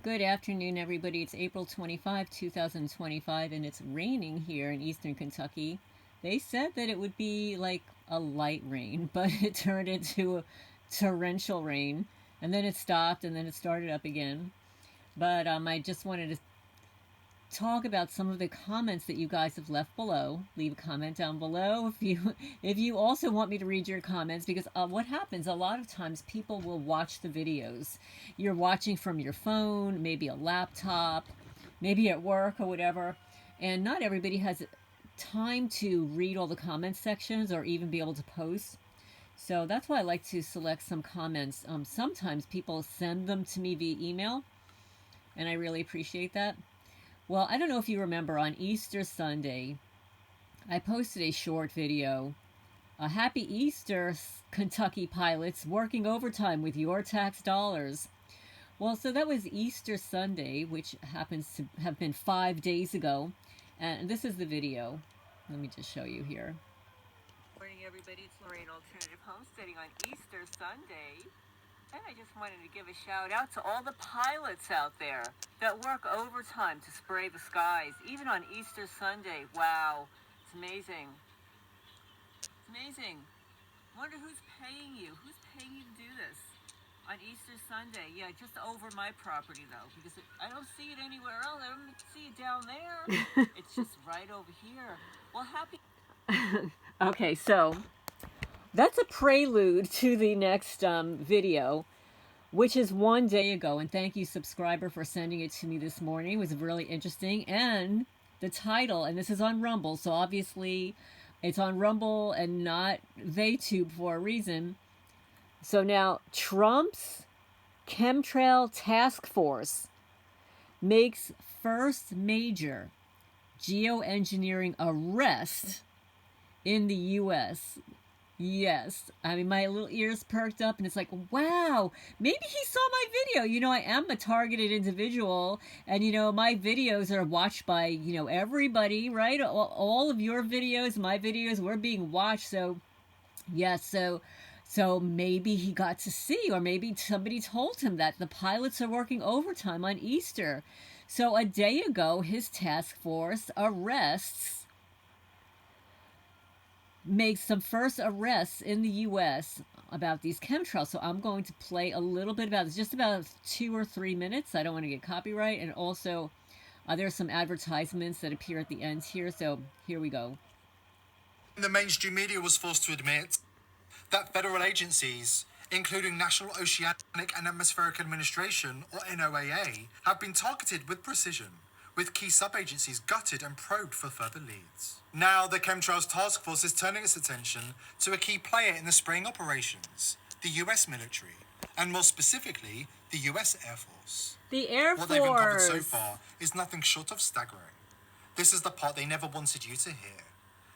Good afternoon, everybody. It's April 25, 2025, and it's raining here in eastern Kentucky. They said that it would be like a light rain, but it turned into a torrential rain, and then it stopped, and then it started up again. But I just wanted to talk about some of the comments that you guys have left below. Leave a comment down below if you also want me to read your comments, because what happens a lot of times, people will watch the videos. You're watching from your phone, maybe a laptop, maybe at work or whatever, and not everybody has time to read all the comment sections or even be able to post. So that's why I like to select some comments. Sometimes people send them to me via email, and I really appreciate that. Well, I don't know if you remember, on Easter Sunday, I posted a short video. Happy Easter, Kentucky pilots, working overtime with your tax dollars. Well, so that was Easter Sunday, which happens to have been 5 days ago. And this is the video. Let me just show you here. Good morning, everybody. It's Lorraine, Alternative Homesteading, on Easter Sunday. And I just wanted to give a shout out to all the pilots out there that work overtime to spray the skies, even on Easter Sunday. Wow, it's amazing. It's amazing. Wonder who's paying you. Who's paying you to do this on Easter Sunday? Yeah, just over my property though, because I don't see it anywhere else. I don't see it down there. It's just right over here. Well, happy. Okay, so that's a prelude to the next video, which is 1 day ago. And thank you, subscriber, for sending it to me this morning. It was really interesting. And the title, and this is on Rumble, so obviously it's on Rumble and not VTube for a reason. So now, Trump's chemtrail task force makes first major geoengineering arrest in the U.S. Yes. I mean, my little ears perked up, and it's like, wow, maybe he saw my video. I am a targeted individual, and, my videos are watched by, everybody, right? All of your videos, my videos, we're being watched. So, yes, so maybe he got to see, or maybe somebody told him that the pilots are working overtime on Easter. So a day ago, his task force makes some first arrests in the U.S. about these chemtrails. So I'm going to play a little bit about this, just about 2 or 3 minutes. I don't want to get copyright. And also, there's some advertisements that appear at the end here. So here we go. The mainstream media was forced to admit that federal agencies, including National Oceanic and Atmospheric Administration, or NOAA, have been targeted with precision, with key sub-agencies gutted and probed for further leads. Now, the Chemtrails Task Force is turning its attention to a key player in the spraying operations, the US military, and more specifically, the US Air Force. The Air Force! What they've uncovered so far is nothing short of staggering. This is the part they never wanted you to hear.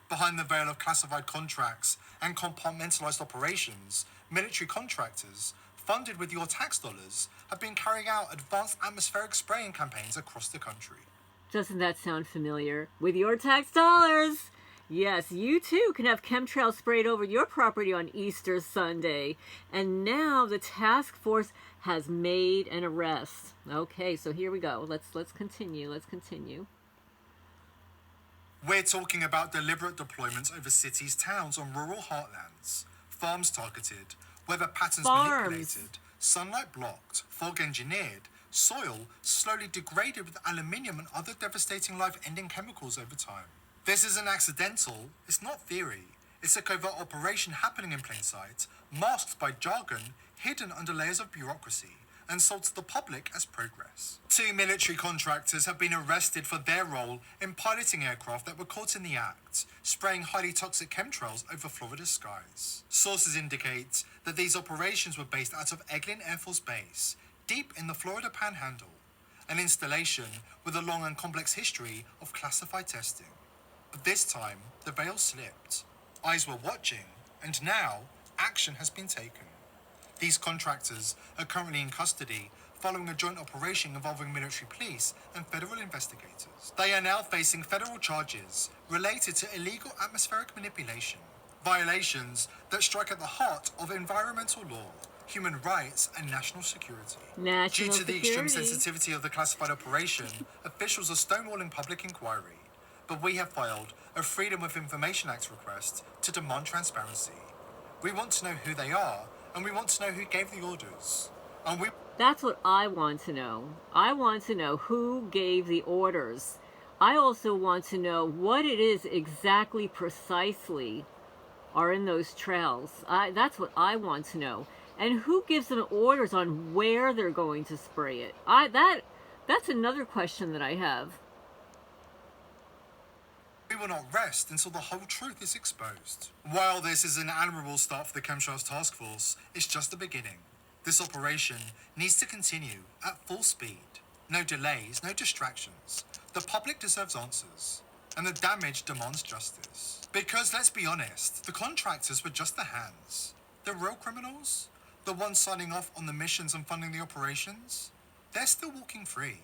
Behind the veil of classified contracts and compartmentalized operations, military contractors, funded with your tax dollars, have been carrying out advanced atmospheric spraying campaigns across the country. Doesn't that sound familiar? With your tax dollars! Yes, you too can have chemtrails sprayed over your property on Easter Sunday. And now the task force has made an arrest. Okay, so here we go. Let's continue. We're talking about deliberate deployments over cities, towns, and rural heartlands. Farms targeted, weather patterns manipulated, sunlight blocked, fog engineered, soil slowly degraded with aluminium and other devastating life-ending chemicals over time. This isn't accidental, it's not theory. It's a covert operation happening in plain sight, masked by jargon, hidden under layers of bureaucracy, and sold to the public as progress. 2 military contractors have been arrested for their role in piloting aircraft that were caught in the act, spraying highly toxic chemtrails over Florida's skies. Sources indicate that these operations were based out of Eglin Air Force Base, deep in the Florida Panhandle, an installation with a long and complex history of classified testing. But this time, the veil slipped. Eyes were watching, and now action has been taken. These contractors are currently in custody following a joint operation involving military police and federal investigators. They are now facing federal charges related to illegal atmospheric manipulation, violations that strike at the heart of environmental law, human rights, and national security. Due National to the extreme security. sensitivity of the classified operation, officials are stonewalling public inquiry. But we have filed a Freedom of Information Act request to demand transparency. We want to know who they are, and we want to know who gave the orders. And we That's what I want to know. I want to know who gave the orders. I also want to know what it is exactly precisely are in those trails. That's what I want to know. And who gives them orders on where they're going to spray it? That's another question that I have. We will not rest until the whole truth is exposed. While this is an admirable start for the Chemtrails Task Force, it's just the beginning. This operation needs to continue at full speed. No delays, no distractions. The public deserves answers, and the damage demands justice. Because let's be honest, the contractors were just the hands. The real criminals, the ones signing off on the missions and funding the operations, they're still walking free.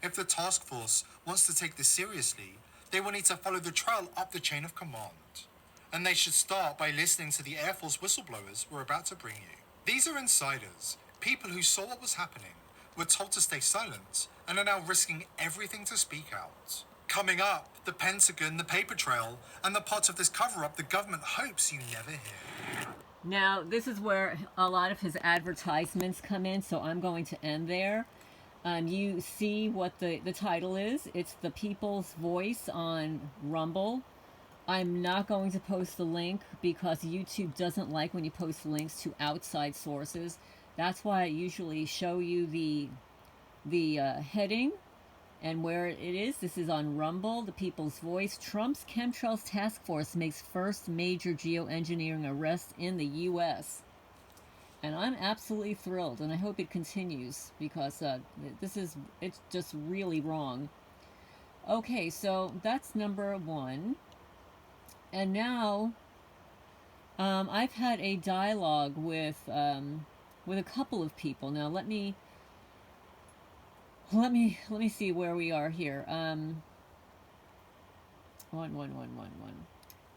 If the task force wants to take this seriously, they will need to follow the trail up the chain of command. And they should start by listening to the Air Force whistleblowers we're about to bring you. These are insiders, people who saw what was happening, were told to stay silent, and are now risking everything to speak out. Coming up, the Pentagon, the paper trail, and the parts of this cover-up the government hopes you never hear. Now, this is where a lot of his advertisements come in, so I'm going to end there. You see what the title is. It's The People's Voice on Rumble. I'm not going to post the link because YouTube doesn't like when you post links to outside sources. That's why I usually show you the heading and where it is. This is on Rumble, The People's Voice. Trump's Chemtrails Task Force makes first major geoengineering arrest in the U.S. And I'm absolutely thrilled, and I hope it continues because it's just really wrong. Okay, so that's number one. And now I've had a dialogue with a couple of people. Now let me see where we are here. One.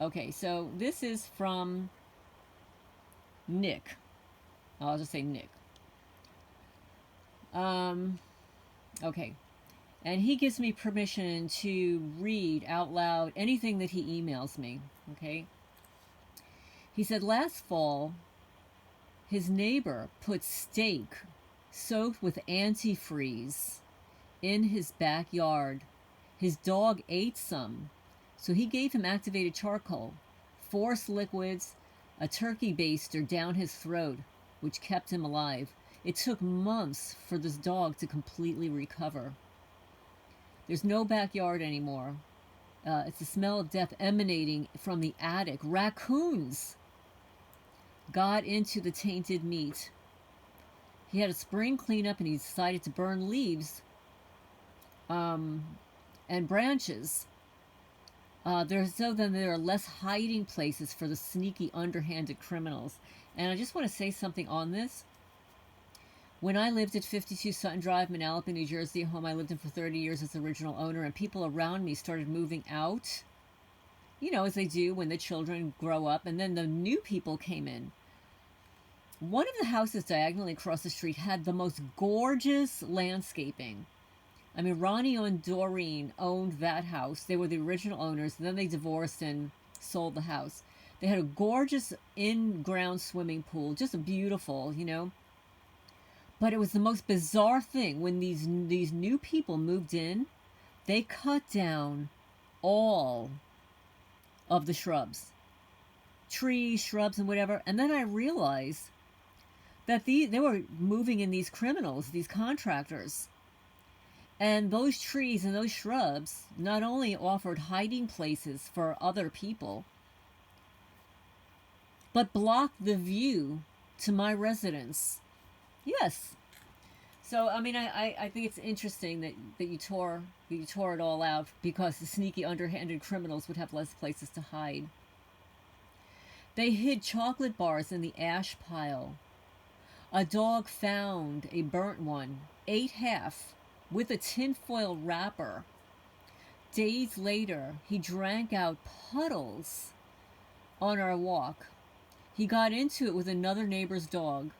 Okay, so this is from Nick. I'll just say Nick. Okay. And he gives me permission to read out loud anything that he emails me. Okay. He said last fall, his neighbor put steak soaked with antifreeze in his backyard. His dog ate some, so he gave him activated charcoal, forced liquids, a turkey baster down his throat, which kept him alive. It took months for this dog to completely recover. There's no backyard anymore. It's the smell of death emanating from the attic. Raccoons got into the tainted meat. He had a spring cleanup and he decided to burn leaves and branches. There are less hiding places for the sneaky, underhanded criminals. And I just want to say something on this. When I lived at 52 Sutton Drive, Manalapan, New Jersey, a home I lived in for 30 years as the original owner, and people around me started moving out, you know, as they do when the children grow up, and then the new people came in. One of the houses diagonally across the street had the most gorgeous landscaping. I mean, Ronnie and Doreen owned that house. They were the original owners, and then they divorced and sold the house. They had a gorgeous in-ground swimming pool, just beautiful, you know. But it was the most bizarre thing. When these new people moved in, they cut down all of the shrubs. Trees, shrubs, and whatever. And then I realized that they were moving in these criminals, these contractors. And those trees and those shrubs not only offered hiding places for other people, but blocked the view to my residence. Yes. So, I mean, I think it's interesting that you tore it all out because the sneaky, underhanded criminals would have less places to hide. They hid chocolate bars in the ash pile. A dog found a burnt one, ate half, with a tinfoil wrapper. Days later, he drank out puddles on our walk. He got into it with another neighbor's dog.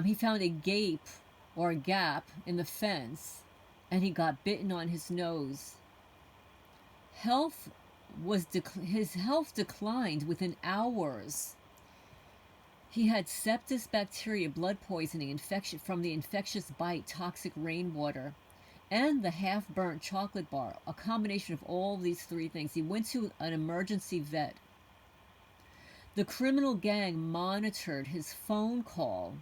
He found a gape or a gap in the fence, and he got bitten on his nose. His health declined within hours. He had sepsis bacteria, blood poisoning, infection from the infectious bite, toxic rainwater, and the half-burnt chocolate bar. A combination of all these three things. He went to an emergency vet. The criminal gang monitored his phone call,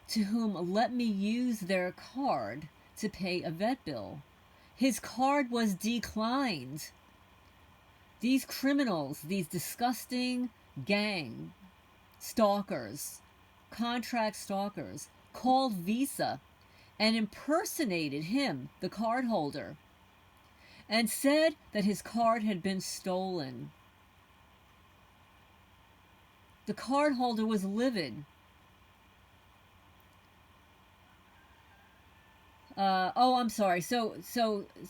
to whom let me use their card to pay a vet bill. His card was declined. These criminals, these disgusting gang stalkers, contract stalkers, called Visa and impersonated him, the card holder, and said that his card had been stolen. The card holder was livid. I'm sorry. So,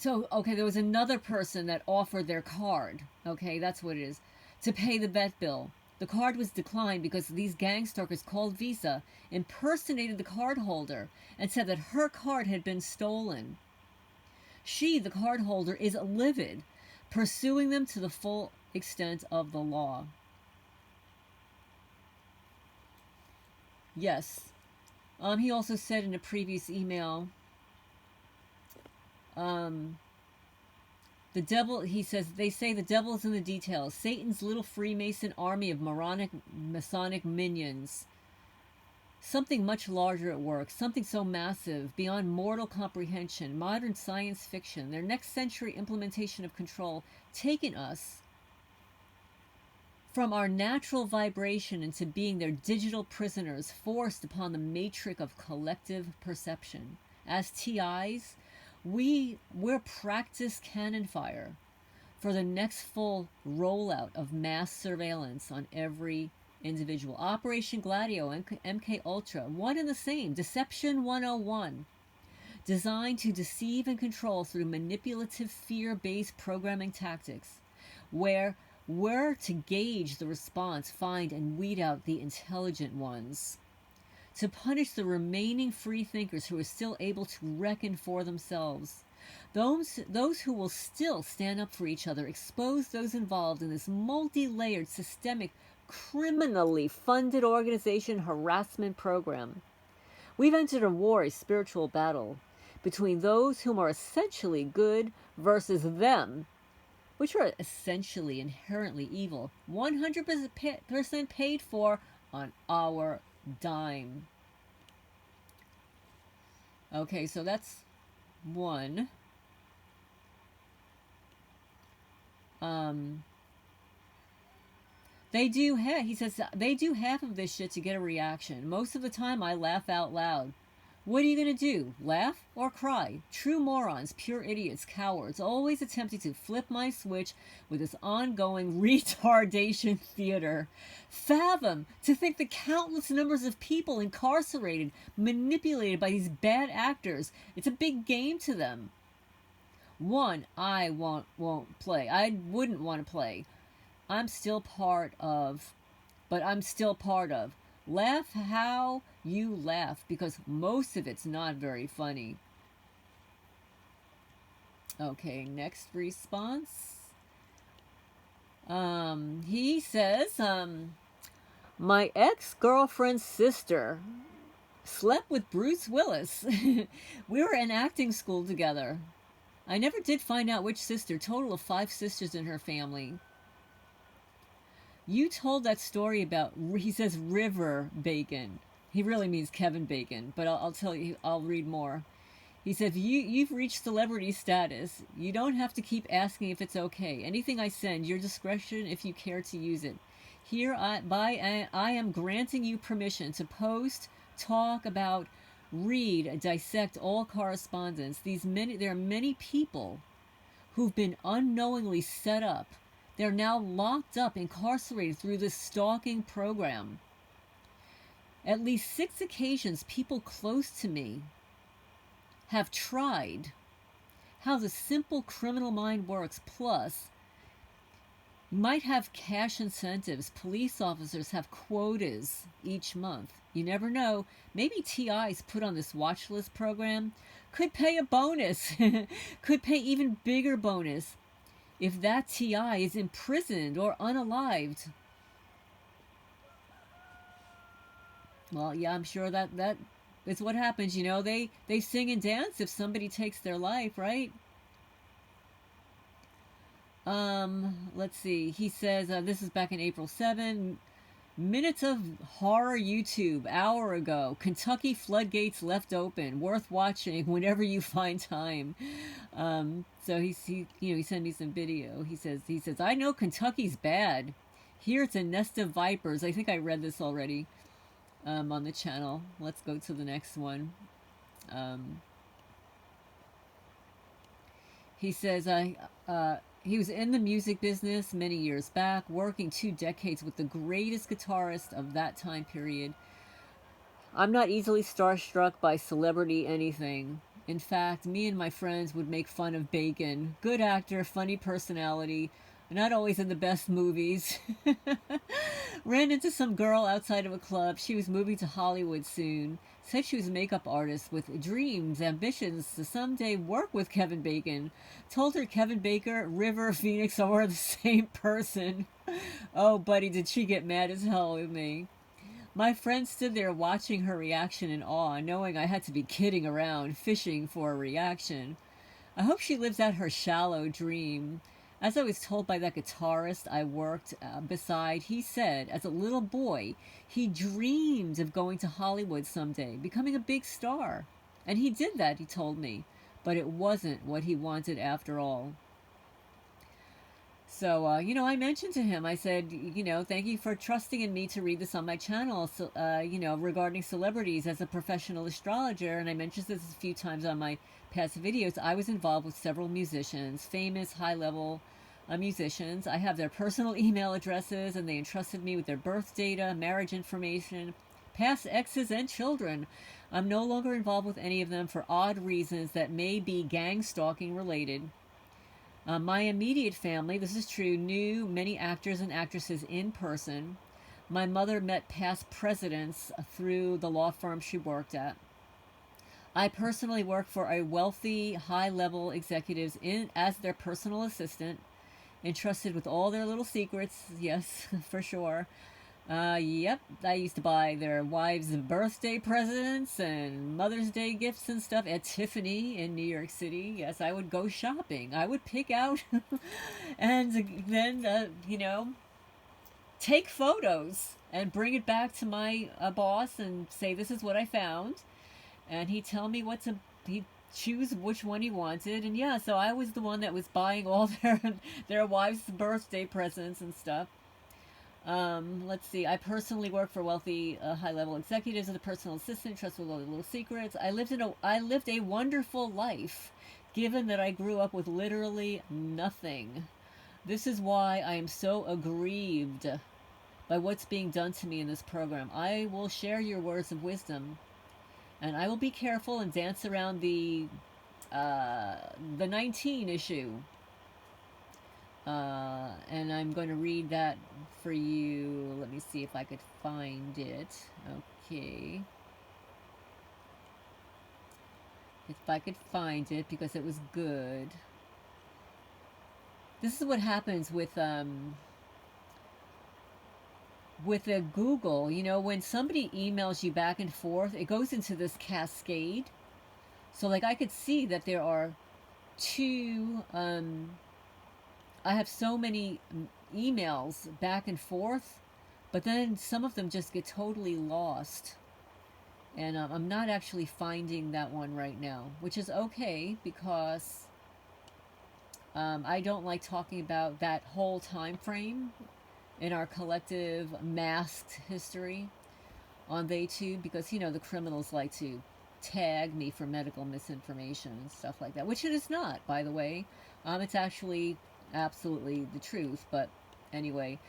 okay, there was another person that offered their card. Okay, that's what it is. To pay the vet bill. The card was declined because these gang stalkers called Visa, impersonated the card holder, and said that her card had been stolen. She, the card holder, is livid, pursuing them to the full extent of the law. Yes. He also said in a previous email, the devil, he says, they say the devil is in the details. Satan's little Freemason army of moronic Masonic minions. Something much larger at work. Something so massive, beyond mortal comprehension. Modern science fiction. Their next century implementation of control. Taking us from our natural vibration into being their digital prisoners, forced upon the matrix of collective perception. As TIs, we're practice cannon fire for the next full rollout of mass surveillance on every individual. Operation Gladio, MK Ultra, one and the same. Deception 101. Designed to deceive and control through manipulative fear-based programming tactics, where we're to gauge the response, find and weed out the intelligent ones, to punish the remaining free thinkers who are still able to reckon for themselves, those who will still stand up for each other, expose those involved in this multi-layered, systemic, criminally funded organization harassment program. We've entered a war, a spiritual battle, between those whom are essentially good versus them, which are essentially inherently evil, 100% paid for on our dime. Okay, so that's one. He says, they do half of this shit to get a reaction. Most of the time I laugh out loud. What are you going to do? Laugh or cry? True morons, pure idiots, cowards, always attempting to flip my switch with this ongoing retardation theater. Fathom to think the countless numbers of people incarcerated, manipulated by these bad actors. It's a big game to them. One, I won't play. I wouldn't want to play. I'm still part of. Laugh how you laugh, because most of it's not very funny. Okay, next response. He says, my ex-girlfriend's sister slept with Bruce Willis. We were in acting school together. I never did find out which sister. Total of 5 sisters in her family. You told that story about, he says, River Bacon. He really means Kevin Bacon, but I'll tell you, I'll read more. He said, you've reached celebrity status. You don't have to keep asking if it's okay. Anything I send, your discretion if you care to use it. Here I am granting you permission to post, talk about, read, dissect all correspondence. There are many people who've been unknowingly set up. They're now locked up, incarcerated through this stalking program. At least 6 occasions, people close to me have tried how the simple criminal mind works. Plus, might have cash incentives. Police officers have quotas each month. You never know. Maybe TI's put on this watch list program could pay a bonus, could pay even bigger bonus if that TI is imprisoned or unalived. Well, yeah, I'm sure that is what happens. They sing and dance if somebody takes their life, right? Let's see. He says this is back in April 7. Minutes of horror YouTube hour ago. Kentucky floodgates left open. Worth watching whenever you find time. So he sent me some video. He says I know Kentucky's bad. Here it's a nest of vipers. I think I read this already on the channel. Let's go to the next one. He says he was in the music business many years back, working 2 decades with the greatest guitarist of that time period. I'm not easily starstruck by celebrity anything. In fact, me and my friends would make fun of Bacon. Good actor, funny personality, not always in the best movies. Ran into some girl outside of a club. She was moving to Hollywood soon. Said she was a makeup artist with dreams, ambitions to someday work with Kevin Bacon. Told her Kevin Baker, River, Phoenix are the same person. Oh, buddy, did she get mad as hell with me. My friend stood there watching her reaction in awe, knowing I had to be kidding around, fishing for a reaction. I hope she lives out her shallow dream. As I was told by that guitarist I worked beside, he said, as a little boy, he dreamed of going to Hollywood someday, becoming a big star. And he did that, he told me. But it wasn't what he wanted after all. So, I mentioned to him, I said, thank you for trusting in me to read this on my channel, regarding celebrities as a professional astrologer. And I mentioned this a few times on my past videos. I was involved with several musicians, famous, high-level musicians. I have their personal email addresses, and they entrusted me with their birth data, marriage information, past exes, and children. I'm no longer involved with any of them for odd reasons that may be gang stalking related. My immediate family, this is true, knew many actors and actresses in person. My mother met past presidents through the law firm she worked at. I personally work for a wealthy, high-level executives as their personal assistant, entrusted with all their little secrets. Yes, for sure. Yep, I used to buy their wives' birthday presents and Mother's Day gifts and stuff at Tiffany in New York City. Yes, I would go shopping. I would pick out and then, take photos and bring it back to my boss and say, this is what I found. And he'd tell me he'd choose which one he wanted. And yeah, so I was the one that was buying all their wives' birthday presents and stuff. Let's see. I personally work for wealthy, high-level executives as a personal assistant, trusted with all the little secrets. I lived a wonderful life, given that I grew up with literally nothing. This is why I am so aggrieved by what's being done to me in this program. I will share your words of wisdom, and I will be careful and dance around the 19 issue. And I'm going to read that for you. Let me see if I could find it. Okay. If I could find it, because it was good. This is what happens with the Google. When somebody emails you back and forth, it goes into this cascade. So, like, I could see that there are two... I have so many emails back and forth, but then some of them just get totally lost. And I'm not actually finding that one right now, which is okay, because I don't like talking about that whole time frame in our collective masked history on TheYouTube, because, the criminals like to tag me for medical misinformation and stuff like that, which it is not, by the way. It's actually... absolutely the truth, but anyway.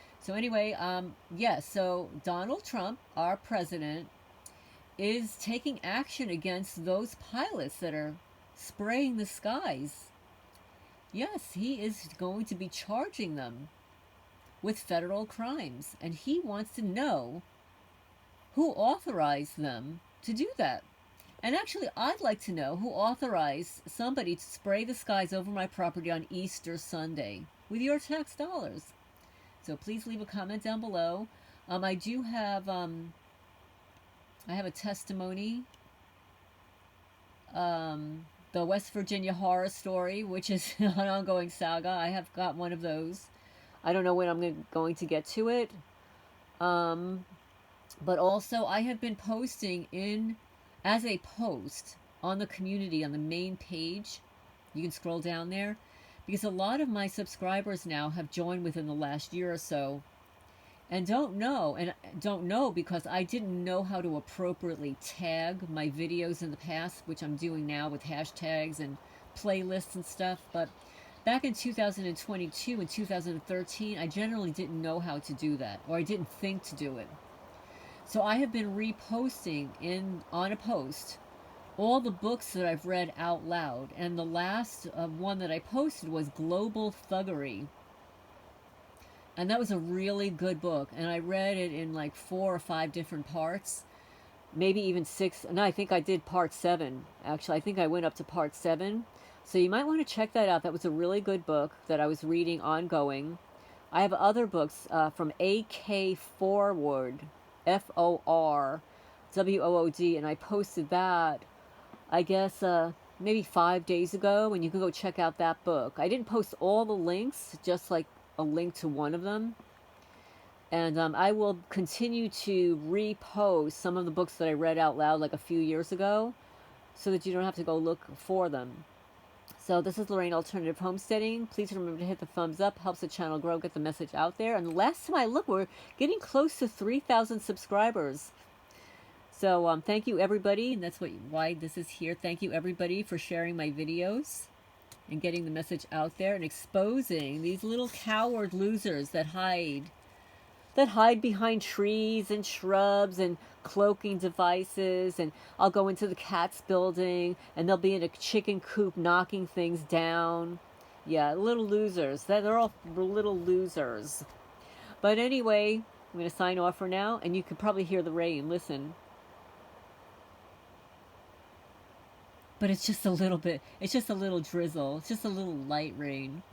Yes, so Donald Trump, our president, is taking action against those pilots that are spraying the skies. Yes, he is going to be charging them. with federal crimes. And he wants to know who authorized them to do that. And actually, I'd like to know who authorized somebody to spray the skies over my property on Easter Sunday with your tax dollars. So please leave a comment down below. I do have I have a testimony, the West Virginia horror story, which is an ongoing saga. I have got one of those. I don't know when I'm going to get to it. But also, I have been posting as a post on the community, on the main page. You can scroll down there, because a lot of my subscribers now have joined within the last year or so, and don't know because I didn't know how to appropriately tag my videos in the past, which I'm doing now with hashtags and playlists and stuff. But back in 2022 and 2013, I generally didn't know how to do that, or I didn't think to do it. So I have been reposting on a post all the books that I've read out loud. And the last one that I posted was Global Thuggery. And that was a really good book. And I read it in like 4 or 5 different parts. Maybe even 6. No, I think I did part 7. Actually, I think I went up to part 7. So you might want to check that out. That was a really good book that I was reading ongoing. I have other books from AK Forward. FORWOOD, and I posted that, I guess, maybe 5 days ago, and you can go check out that book. I didn't post all the links, just like a link to one of them. And I will continue to repost some of the books that I read out loud like a few years ago, so that you don't have to go look for them. So this is Lorraine Alternative Homesteading. Please remember to hit the thumbs up. Helps the channel grow, get the message out there. And the last time I looked, we're getting close to 3,000 subscribers. So thank you, everybody. And that's why this is here. Thank you, everybody, for sharing my videos and getting the message out there and exposing these little coward losers that hide behind trees and shrubs and cloaking devices. And I'll go into the cat's building and they'll be in a chicken coop knocking things down. Yeah, little losers. They're all little losers. But anyway, I'm going to sign off for now, and you can probably hear the rain. Listen. But it's just a little bit. It's just a little drizzle. It's just a little light rain.